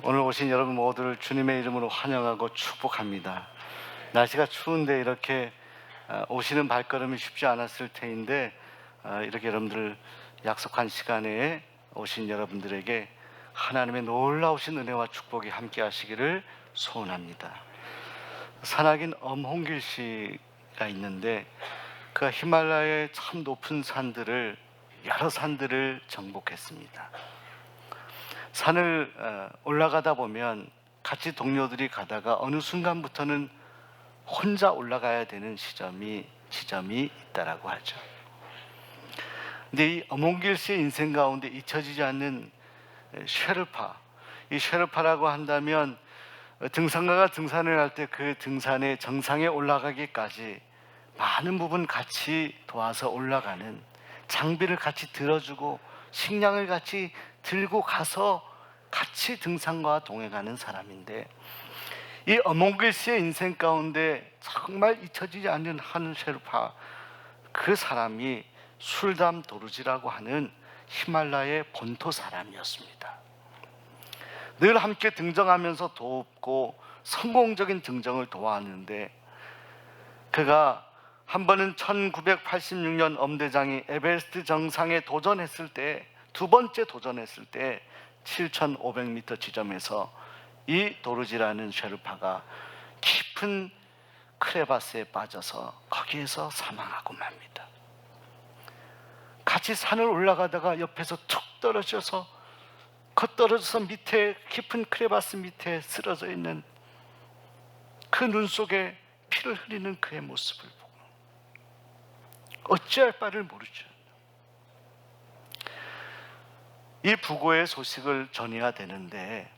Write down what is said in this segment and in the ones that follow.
오늘 오신 여러분 모두를 주님의 이름으로 환영하고 축복합니다. 날씨가 추운데 이렇게 오시는 발걸음이 쉽지 않았을 테인데 이렇게 여러분들 약속한 시간에 오신 여러분들에게 하나님의 놀라우신 은혜와 축복이 함께 하시기를 소원합니다. 산악인 엄홍길 씨가 있는데 그가 히말라야의 참 높은 산들을 여러 산들을 정복했습니다. 산을 올라가다 보면 같이 동료들이 가다가 어느 순간부터는 혼자 올라가야 되는 지점이 있다라고 하죠. 근데 이 엄홍길 씨의 인생 가운데 잊혀지지 않는 쉐르파, 이 쉐르파라고 한다면 등산가가 등산을 할 때 그 등산의 정상에 올라가기까지 많은 부분 같이 도와서 올라가는, 장비를 같이 들어주고 식량을 같이 들고 가서 같이 등산과 동행하는 사람인데, 이 엄홍길 씨의 인생 가운데 정말 잊혀지지 않는 한 셰르파, 그 사람이 술담 도르지라고 하는 히말라야의 본토 사람이었습니다. 늘 함께 등정하면서 돕고 성공적인 등정을 도와하는데, 그가 한 번은 1986년 엄대장이 에베레스트 정상에 도전했을 때, 두 번째 도전했을 때 7,500m 지점에서 이 도르지라는 셰르파가 깊은 크레바스에 빠져서 거기에서 사망하고 맙니다. 같이 산을 올라가다가 옆에서 툭 떨어져서 밑에 깊은 크레바스 밑에 쓰러져 있는 그 눈 속에 피를 흘리는 그의 모습을 보고 어찌할 바를 모르죠. 이 부고의 소식을 전해야 되는데,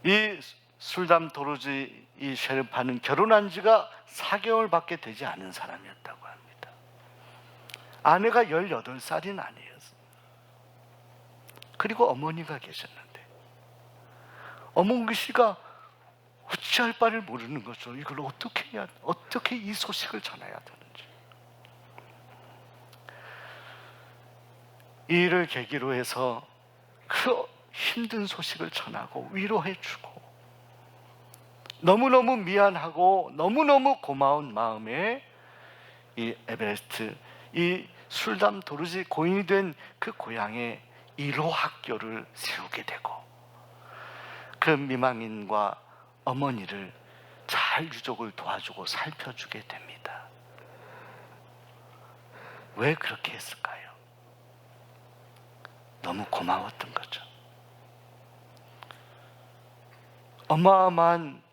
이 술담 도르지 이 셰르파는 결혼한 지가 4개월밖에 되지 않은 사람이었다고 합니다. 아내가 18살인 아내였어요. 그리고 어머니가 계셨는데 어몽기 씨가 어찌할 바를 모르는 거죠. 이걸 어떻게 이 소식을 전해야 되는지. 이 일을 계기로 해서 그 힘든 소식을 전하고 위로해주고 너무너무 미안하고 너무너무 고마운 마음에 이 에베레스트, 이 술담 도르지 고인이 된 그 고향에 1호 학교를 세우게 되고 그 미망인과 어머니를 잘 유족을 도와주고 살펴주게 됩니다. 왜 그렇게 했을까요? 너무 고마웠던 거죠. 어마어마한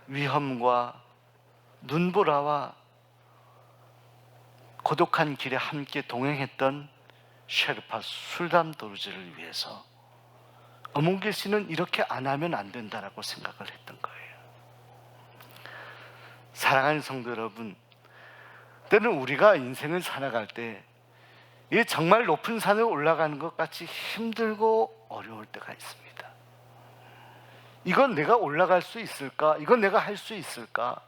위험과 눈보라와 고독한 길에 함께 동행했던 셰르파 술담 도르지를 위해서 엄홍길 씨는 이렇게 안 하면 안 된다라고 생각을 했던 거예요. 사랑하는 성도 여러분, 때는 우리가 인생을 살아갈 때 이 정말 높은 산을 올라가는 것 같이 힘들고 어려울 때가 있습니다. 이건 내가 올라갈 수 있을까? 이건 내가 할 수 있을까?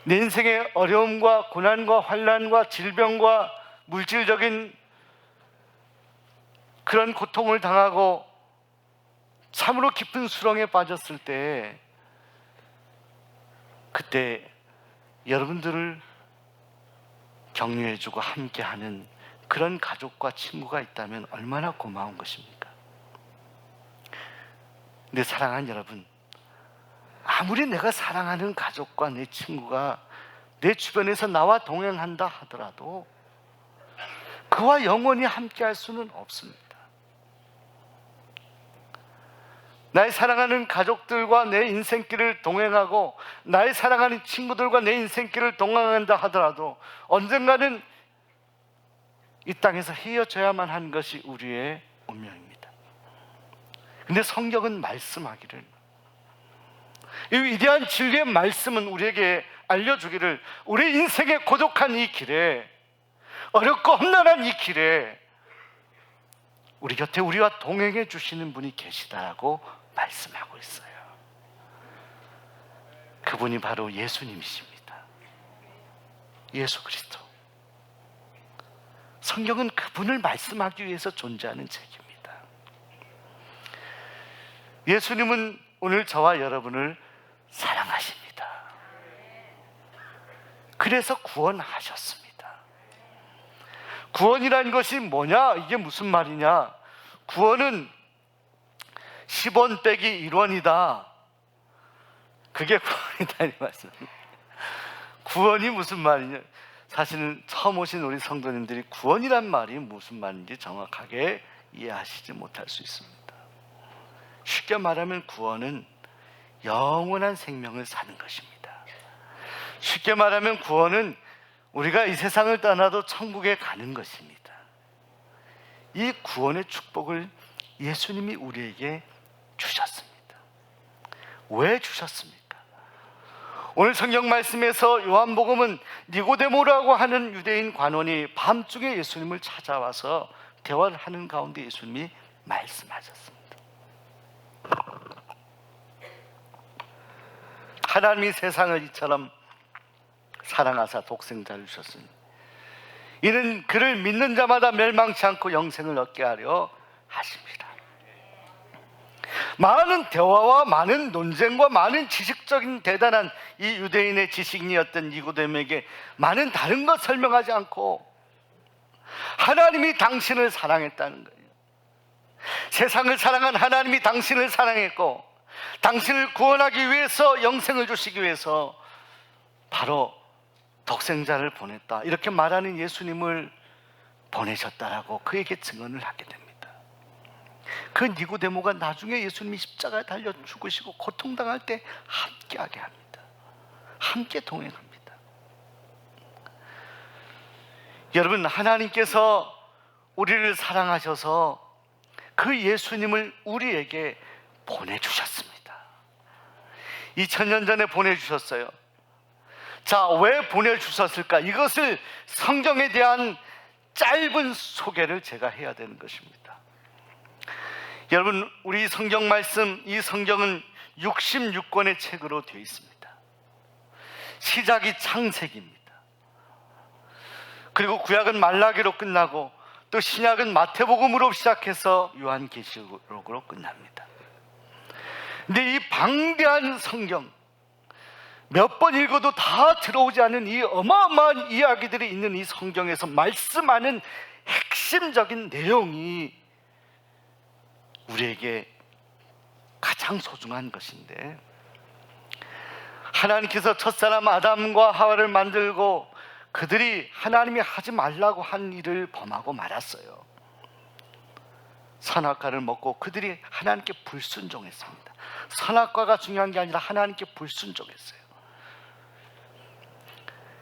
내 인생의 어려움과 고난과 환난과 질병과 물질적인 그런 고통을 당하고 참으로 깊은 수렁에 빠졌을 때, 그때 여러분들을 격려해주고 함께하는 그런 가족과 친구가 있다면 얼마나 고마운 것입니까? 근데 사랑하는 여러분, 아무리 내가 사랑하는 가족과 내 친구가 내 주변에서 나와 동행한다 하더라도 그와 영원히 함께할 수는 없습니다. 나의 사랑하는 가족들과 내 인생길을 동행하고 나의 사랑하는 친구들과 내 인생길을 동행한다 하더라도 언젠가는 이 땅에서 헤어져야만 하는 것이 우리의 운명입니다. 근데 성경은 말씀하기를, 이 위대한 진리의 말씀은 우리에게 알려주기를, 우리 인생의 고독한 이 길에, 어렵고 험난한 이 길에 우리 곁에 우리와 동행해 주시는 분이 계시다라고 말씀하고 있어요. 그분이 바로 예수님이십니다. 예수 그리스도. 성경은 그분을 말씀하기 위해서 존재하는 책입니다. 예수님은 오늘 저와 여러분을 사랑하십니다. 그래서 구원하셨습니다. 구원이라는 것이 뭐냐? 이게 무슨 말이냐? 구원은 10원 빼기 1원이다. 그게 구원이다 이 말씀. 구원이 무슨 말이냐? 사실은 처음 오신 우리 성도님들이 구원이란 말이 무슨 말인지 정확하게 이해하시지 못할 수 있습니다. 쉽게 말하면 구원은 영원한 생명을 사는 것입니다. 쉽게 말하면 구원은 우리가 이 세상을 떠나도 천국에 가는 것입니다. 이 구원의 축복을 예수님이 우리에게 주셨습니다. 왜 주셨습니까? 오늘 성경 말씀에서 요한복음은 니고데모라고 하는 유대인 관원이 밤중에 예수님을 찾아와서 대화를 하는 가운데 예수님이 말씀하셨습니다. 하나님이 세상을 이처럼 사랑하사 독생자를 주셨으니 이는 그를 믿는 자마다 멸망치 않고 영생을 얻게 하려 하십니다. 많은 대화와 많은 논쟁과 많은 지식적인 대단한 이 유대인의 지식인이었던 니고데모에게 많은 다른 것 설명하지 않고 하나님이 당신을 사랑했다는 거예요. 세상을 사랑한 하나님이 당신을 사랑했고 당신을 구원하기 위해서 영생을 주시기 위해서 바로 독생자를 보냈다, 이렇게 말하는 예수님을 보내셨다라고 그에게 증언을 하게 됩니다. 그 니고데모가 나중에 예수님이 십자가에 달려 죽으시고 고통당할 때 함께하게 합니다. 함께 동행합니다. 여러분, 하나님께서 우리를 사랑하셔서 그 예수님을 우리에게 보내주셨습니다. 2000년 전에 보내주셨어요. 자, 왜 보내주셨을까? 이것을 성경에 대한 짧은 소개를 제가 해야 되는 것입니다. 여러분, 우리 성경 말씀, 이 성경은 66권의 책으로 되어 있습니다. 시작이 창세기입니다. 그리고 구약은 말라기로 끝나고 또 신약은 마태복음으로 시작해서 요한계시록으로 끝납니다. 근데 이 방대한 성경, 몇 번 읽어도 다 들어오지 않은 이 어마어마한 이야기들이 있는 이 성경에서 말씀하는 핵심적인 내용이 우리에게 가장 소중한 것인데, 하나님께서 첫사람 아담과 하와를 만들고 그들이 하나님이 하지 말라고 한 일을 범하고 말았어요. 선악과를 먹고 그들이 하나님께 불순종했습니다. 선악과가 중요한 게 아니라 하나님께 불순종했어요.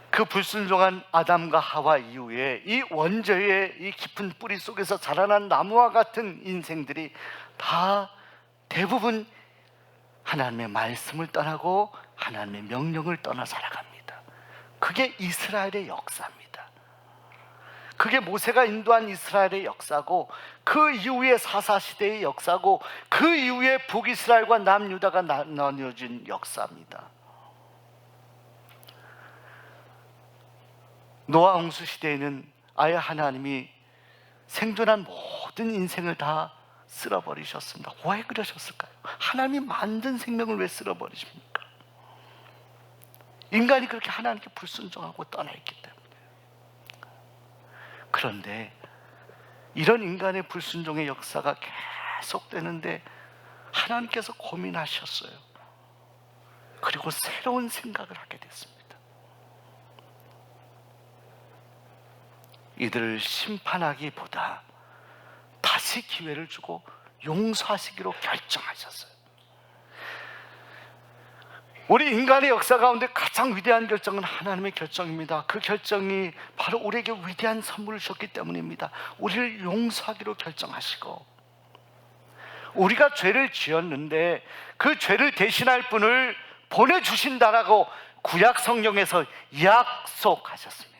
그 불순종한 아담과 하와 이후에 이 원죄의 이 깊은 뿌리 속에서 자라난 나무와 같은 인생들이 다 대부분 하나님의 말씀을 떠나고 하나님의 명령을 떠나 살아갑니다. 그게 이스라엘의 역사입니다. 그게 모세가 인도한 이스라엘의 역사고, 그 이후에 사사시대의 역사고, 그 이후에 북이스라엘과 남유다가 나뉘어진 역사입니다. 노아 홍수 시대에는 아예 하나님이 생존한 모든 인생을 다 쓸어버리셨습니다. 왜 그러셨을까요? 하나님이 만든 생명을 왜 쓸어버리십니까? 인간이 그렇게 하나님께 불순종하고 떠나있기 때문에. 그런데 이런 인간의 불순종의 역사가 계속되는데 하나님께서 고민하셨어요. 그리고 새로운 생각을 하게 됐습니다. 이들을 심판하기보다 다시 기회를 주고 용서하시기로 결정하셨어요. 우리 인간의 역사 가운데 가장 위대한 결정은 하나님의 결정입니다. 그 결정이 바로 우리에게 위대한 선물을 주셨기 때문입니다. 우리를 용서하기로 결정하시고, 우리가 죄를 지었는데 그 죄를 대신할 분을 보내주신다라고 구약 성경에서 약속하셨습니다.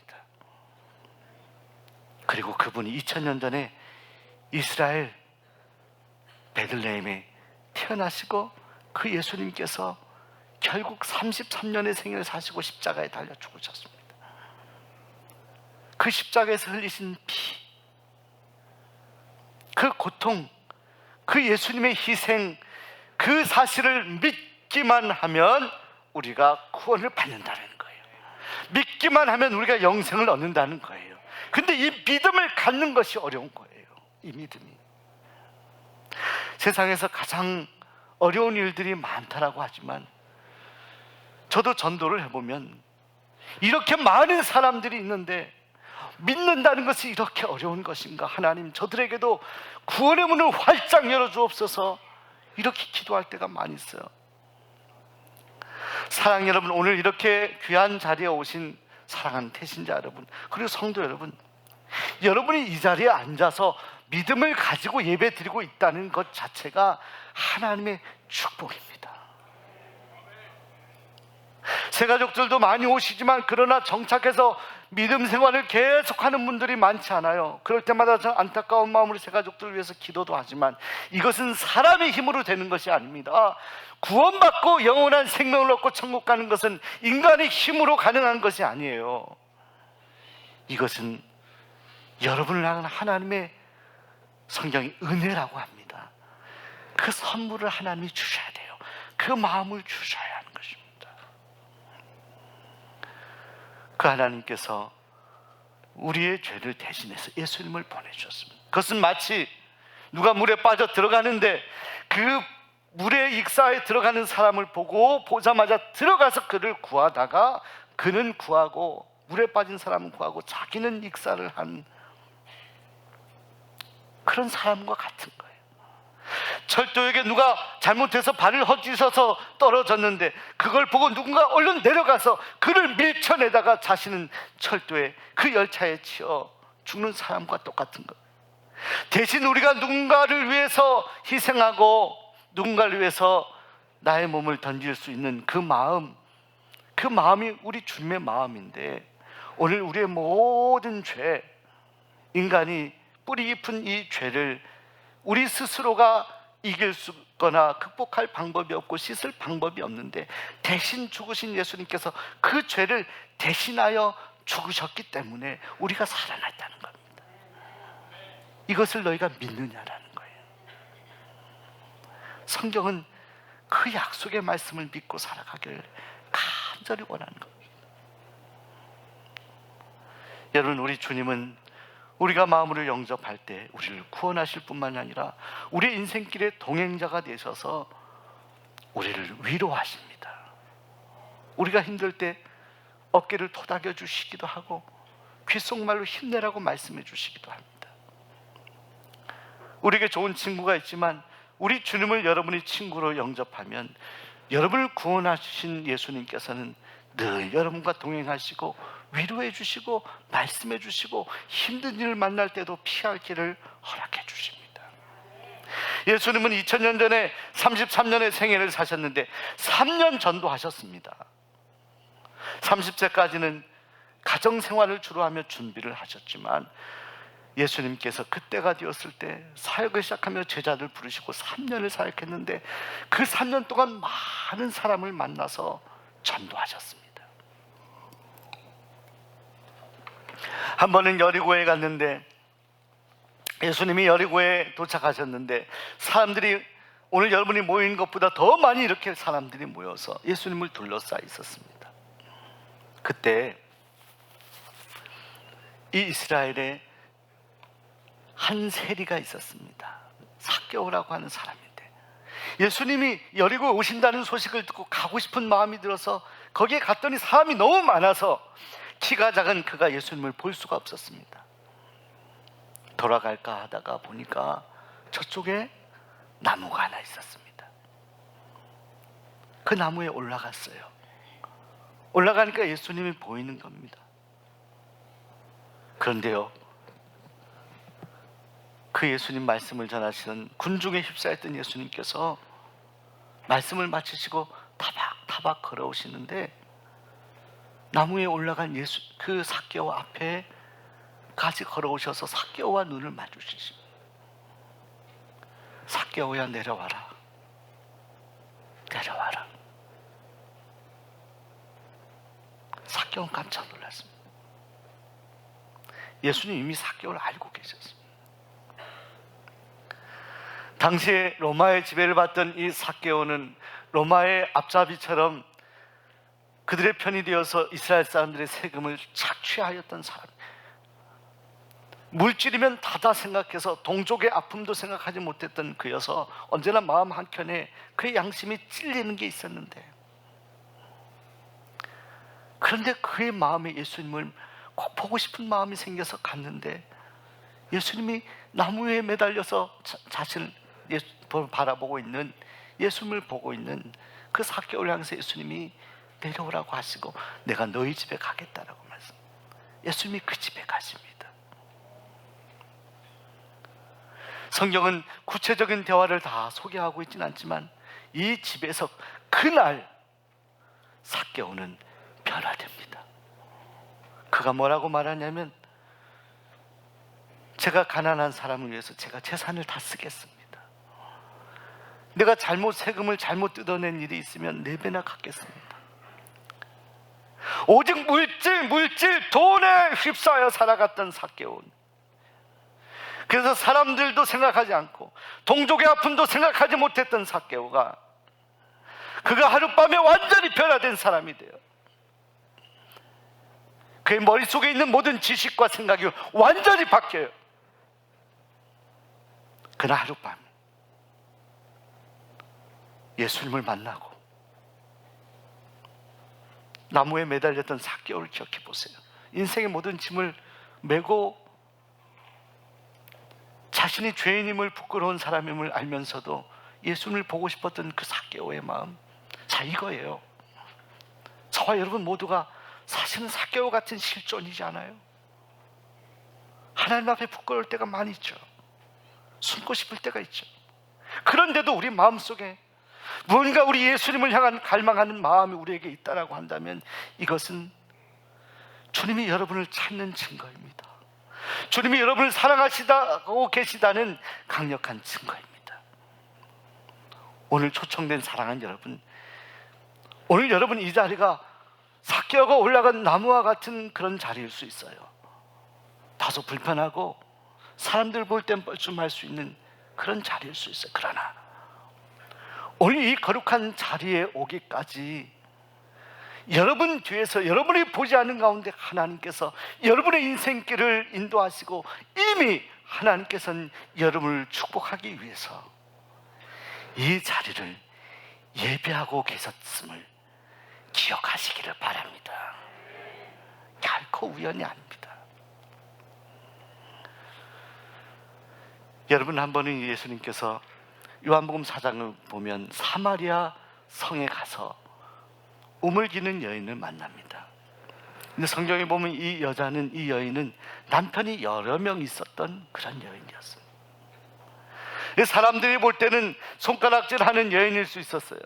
그리고 그분이 2000년 전에 이스라엘 베들레헴에 태어나시고, 그 예수님께서 결국 33년의 생애를 사시고 십자가에 달려 죽으셨습니다. 그 십자가에서 흘리신 피, 그 고통, 그 예수님의 희생, 그 사실을 믿기만 하면 우리가 구원을 받는다는 거예요. 믿기만 하면 우리가 영생을 얻는다는 거예요. 근데 이 믿음을 갖는 것이 어려운 거예요. 이 믿음이. 세상에서 가장 어려운 일들이 많다라고 하지만 저도 전도를 해보면 이렇게 많은 사람들이 있는데 믿는다는 것이 이렇게 어려운 것인가? 하나님, 저들에게도 구원의 문을 활짝 열어주옵소서. 이렇게 기도할 때가 많이 있어요. 사랑 여러분, 오늘 이렇게 귀한 자리에 오신 사랑하는 태신자 여러분, 그리고 성도 여러분, 여러분이 이 자리에 앉아서 믿음을 가지고 예배 드리고 있다는 것 자체가 하나님의 축복입니다. 새가족들도 많이 오시지만 그러나 정착해서 믿음 생활을 계속하는 분들이 많지 않아요. 그럴 때마다 저 안타까운 마음으로 새가족들을 위해서 기도도 하지만 이것은 사람의 힘으로 되는 것이 아닙니다. 구원받고 영원한 생명을 얻고 천국 가는 것은 인간의 힘으로 가능한 것이 아니에요. 이것은 여러분을 향한 하나님의, 성경이 은혜라고 합니다. 그 선물을 하나님이 주셔야 돼요. 그 마음을 주셔야 하는 것입니다. 그 하나님께서 우리의 죄를 대신해서 예수님을 보내주셨습니다. 그것은 마치 누가 물에 빠져 들어가는데 그 물의 익사에 들어가는 사람을 보자마자 들어가서 그를 구하다가 그는 구하고 물에 빠진 사람은 구하고 자기는 익사를 한 그런 사람과 같은 거예요. 철도에게 누가 잘못해서 발을 헛디뎌서 떨어졌는데 그걸 보고 누군가 얼른 내려가서 그를 밀쳐내다가 자신은 철도에 그 열차에 치여 죽는 사람과 똑같은 거예요. 대신 우리가 누군가를 위해서 희생하고 누군가를 위해서 나의 몸을 던질 수 있는 그 마음이 우리 주님의 마음인데, 오늘 우리의 모든 죄, 인간이 뿌리 깊은 이 죄를 우리 스스로가 이길 수거나 극복할 방법이 없고 씻을 방법이 없는데 대신 죽으신 예수님께서 그 죄를 대신하여 죽으셨기 때문에 우리가 살아났다는 겁니다. 이것을 너희가 믿느냐라는 거예요. 성경은 그 약속의 말씀을 믿고 살아가기를 간절히 원하는 겁니다. 여러분, 우리 주님은 우리가 마음으로 영접할 때 우리를 구원하실 뿐만 아니라 우리 인생길의 동행자가 되셔서 우리를 위로하십니다. 우리가 힘들 때 어깨를 토닥여 주시기도 하고 귓속말로 힘내라고 말씀해 주시기도 합니다. 우리에게 좋은 친구가 있지만 우리 주님을 여러분이 친구로 영접하면 여러분을 구원하신 예수님께서는 늘 여러분과 동행하시고 위로해 주시고 말씀해 주시고 힘든 일을 만날 때도 피할 길을 허락해 주십니다. 예수님은 2000년 전에 33년의 생애를 사셨는데 3년 전도하셨습니다. 30세까지는 가정생활을 주로 하며 준비를 하셨지만 예수님께서 그때가 되었을 때 사역을 시작하며 제자들 부르시고 3년을 사역했는데 그 3년 동안 많은 사람을 만나서 전도하셨습니다. 한 번은 여리고에 갔는데 예수님이 여리고에 도착하셨는데 사람들이 오늘 여러분이 모인 것보다 더 많이 이렇게 사람들이 모여서 예수님을 둘러싸여 있었습니다. 그때 이 이스라엘에 한 세리가 있었습니다. 삭개오라고 하는 사람인데 예수님이 여리고에 오신다는 소식을 듣고 가고 싶은 마음이 들어서 거기에 갔더니 사람이 너무 많아서 키가 작은 그가 예수님을 볼 수가 없었습니다. 돌아갈까 하다가 보니까 저쪽에 나무가 하나 있었습니다. 그 나무에 올라갔어요. 올라가니까 예수님이 보이는 겁니다. 그런데요, 그 예수님 말씀을 전하시는 군중에 휩싸였던 예수님께서 말씀을 마치시고 타박타박 걸어오시는데 나무에 올라간 그 삭개오 앞에까지 걸어오셔서 삭개오와 눈을 마주치십니다. 삭개오야, 내려와라. 내려와라. 삭개오는 깜짝 놀랐습니다. 예수님 이미 삭개오를 알고 계셨습니다. 당시에 로마의 지배를 받던 이 삭개오는 로마의 앞잡이처럼 그들의 편이 되어서 이스라엘 사람들의 세금을 착취하였던 사람, 물질이면 다다 생각해서 동족의 아픔도 생각하지 못했던 그여서 언제나 마음 한켠에 그의 양심이 찔리는 게 있었는데, 그런데 그의 마음에 예수님을 꼭 보고 싶은 마음이 생겨서 갔는데, 예수님이 나무 위에 매달려서 자신을 바라보고 있는, 예수님을 보고 있는 그 삭개오를 향해서 예수님이 내려오라고 하시고 내가 너희 집에 가겠다라고 말씀. 예수님이 그 집에 가십니다. 성경은 구체적인 대화를 다 소개하고 있지는 않지만 이 집에서 그날 삭개오는 변화됩니다. 그가 뭐라고 말하냐면, 제가 가난한 사람을 위해서 제가 재산을 다 쓰겠습니다. 내가 세금을 잘못 뜯어낸 일이 있으면 4배나 갚겠습니다. 오직 물질, 돈에 휩싸여 살아갔던 삭개오는, 그래서 사람들도 생각하지 않고 동족의 아픔도 생각하지 못했던 삭개오가, 그가 하룻밤에 완전히 변화된 사람이 돼요. 그의 머릿속에 있는 모든 지식과 생각이 완전히 바뀌어요. 그날 하룻밤 예수님을 만나고 나무에 매달렸던 삭개오를 기억해 보세요. 인생의 모든 짐을 메고 자신이 죄인임을, 부끄러운 사람임을 알면서도 예수님을 보고 싶었던 그 삭개오의 마음, 자, 이거예요. 저와 여러분 모두가 사실은 삭개오 같은 실존이지 않아요? 하나님 앞에 부끄러울 때가 많이 있죠. 숨고 싶을 때가 있죠. 그런데도 우리 마음속에 무언가 우리 예수님을 향한 갈망하는 마음이 우리에게 있다라고 한다면, 이것은 주님이 여러분을 찾는 증거입니다. 주님이 여러분을 사랑하시고 계시다는 강력한 증거입니다. 오늘 초청된 사랑하는 여러분, 오늘 여러분 이 자리가 삭개오가 올라간 나무와 같은 그런 자리일 수 있어요. 다소 불편하고 사람들 볼 땐 뻘쭘할 수 있는 그런 자리일 수 있어요. 그러나 오늘 이 거룩한 자리에 오기까지 여러분 뒤에서, 여러분이 보지 않는 가운데 하나님께서 여러분의 인생길을 인도하시고 이미 하나님께서는 여러분을 축복하기 위해서 이 자리를 예배하고 계셨음을 기억하시기를 바랍니다. 결코 우연이 아닙니다. 여러분, 한 번은 예수님께서 요한복음 4장을 보면 사마리아 성에 가서 우물기는 여인을 만납니다. 근데 성경에 보면 이 여인은 남편이 여러 명 있었던 그런 여인이었어요. 사람들이 볼 때는 손가락질하는 여인일 수 있었어요.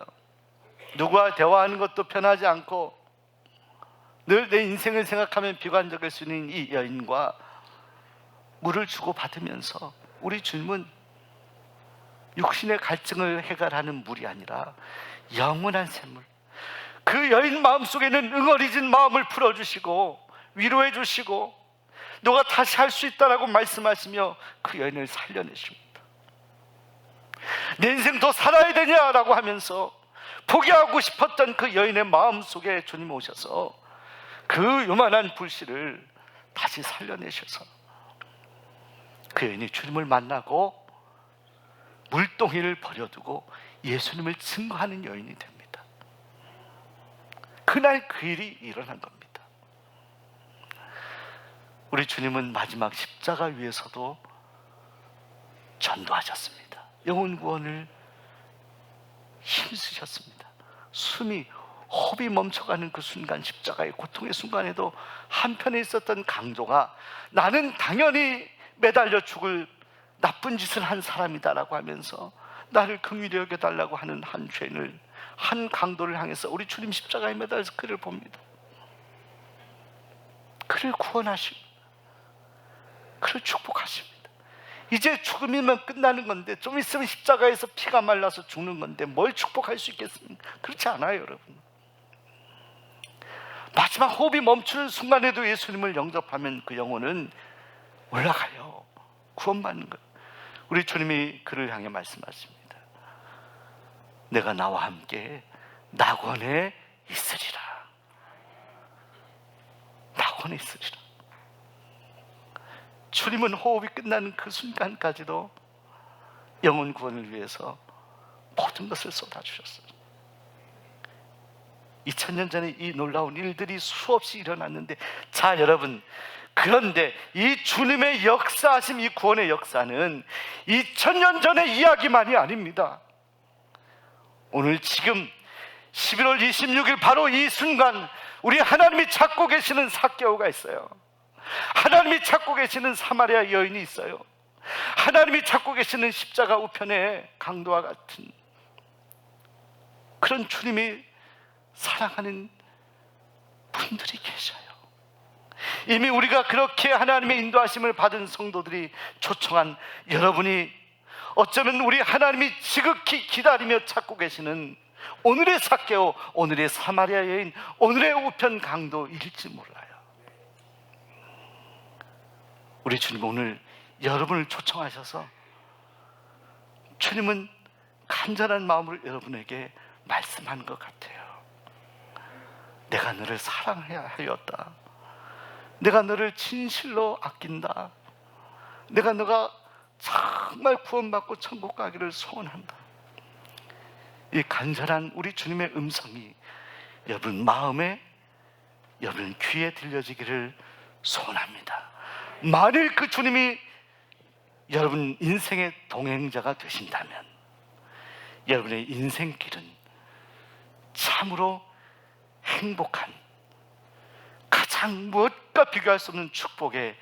누구와 대화하는 것도 편하지 않고 늘 내 인생을 생각하면 비관적일 수 있는 이 여인과 물을 주고 받으면서, 우리 주님은 육신의 갈증을 해결하는 물이 아니라 영원한 샘물, 그 여인 마음속에는 응어리진 마음을 풀어주시고 위로해 주시고 너가 다시 할 수 있다라고 말씀하시며 그 여인을 살려내십니다. 내 인생 더 살아야 되냐라고 하면서 포기하고 싶었던 그 여인의 마음속에 주님 오셔서 그 요만한 불씨를 다시 살려내셔서 그 여인이 주님을 만나고 물동이를 버려두고 예수님을 증거하는 여인이 됩니다. 그날 그 일이 일어난 겁니다. 우리 주님은 마지막 십자가 위에서도 전도하셨습니다. 영혼 구원을 힘쓰셨습니다. 호흡이 멈춰가는 그 순간, 십자가의 고통의 순간에도 한편에 있었던 강도가 나는 당연히 매달려 죽을 나쁜 짓을 한 사람이다라고 하면서 나를 긍휼히 여겨달라고 하는 한 죄인을, 한 강도를 향해서 우리 주님 십자가에 매달려서 그를 봅니다. 그를 구원하십니다. 그를 축복하십니다. 이제 죽음이면 끝나는 건데, 좀 있으면 십자가에서 피가 말라서 죽는 건데 뭘 축복할 수 있겠습니까? 그렇지 않아요, 여러분. 마지막 호흡이 멈추는 순간에도 예수님을 영접하면 그 영혼은 올라가요. 구원받는 거예요. 우리 주님이 그를 향해 말씀하십니다. 내가 나와 함께 낙원에 있으리라. 낙원에 있으리라. 주님은 호흡이 끝나는 그 순간까지도 영혼 구원을 위해서 모든 것을 쏟아주셨어요. 2000년 전에 이 놀라운 일들이 수없이 일어났는데, 자 여러분, 그런데 이 주님의 역사하심, 이 구원의 역사는 2000년 전의 이야기만이 아닙니다. 오늘 지금 11월 26일 바로 이 순간 우리 하나님이 찾고 계시는 삭개오가 있어요. 하나님이 찾고 계시는 사마리아 여인이 있어요. 하나님이 찾고 계시는 십자가 우편의 강도와 같은 그런 주님이 사랑하는 분들이 계셔요. 이미 우리가 그렇게 하나님의 인도하심을 받은 성도들이 초청한 여러분이 어쩌면 우리 하나님이 지극히 기다리며 찾고 계시는 오늘의 삭개오, 오늘의 사마리아 여인, 오늘의 우편 강도일지 몰라요. 우리 주님 오늘 여러분을 초청하셔서 주님은 간절한 마음으로 여러분에게 말씀하는 것 같아요. 내가 너를 사랑해야 하였다. 내가 너를 진실로 아낀다. 내가 너가 정말 구원받고 천국 가기를 소원한다. 이 간절한 우리 주님의 음성이 여러분 마음에, 여러분 귀에 들려지기를 소원합니다. 만일 그 주님이 여러분 인생의 동행자가 되신다면 여러분의 인생길은 참으로 행복한, 가장 무엇과 비교할 수 없는 축복의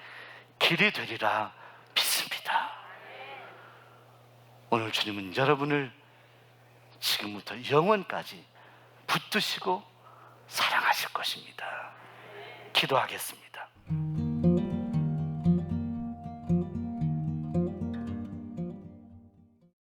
길이 되리라 믿습니다. 오늘 주님은 여러분을 지금부터 영원까지 붙드시고 사랑하실 것입니다. 기도하겠습니다.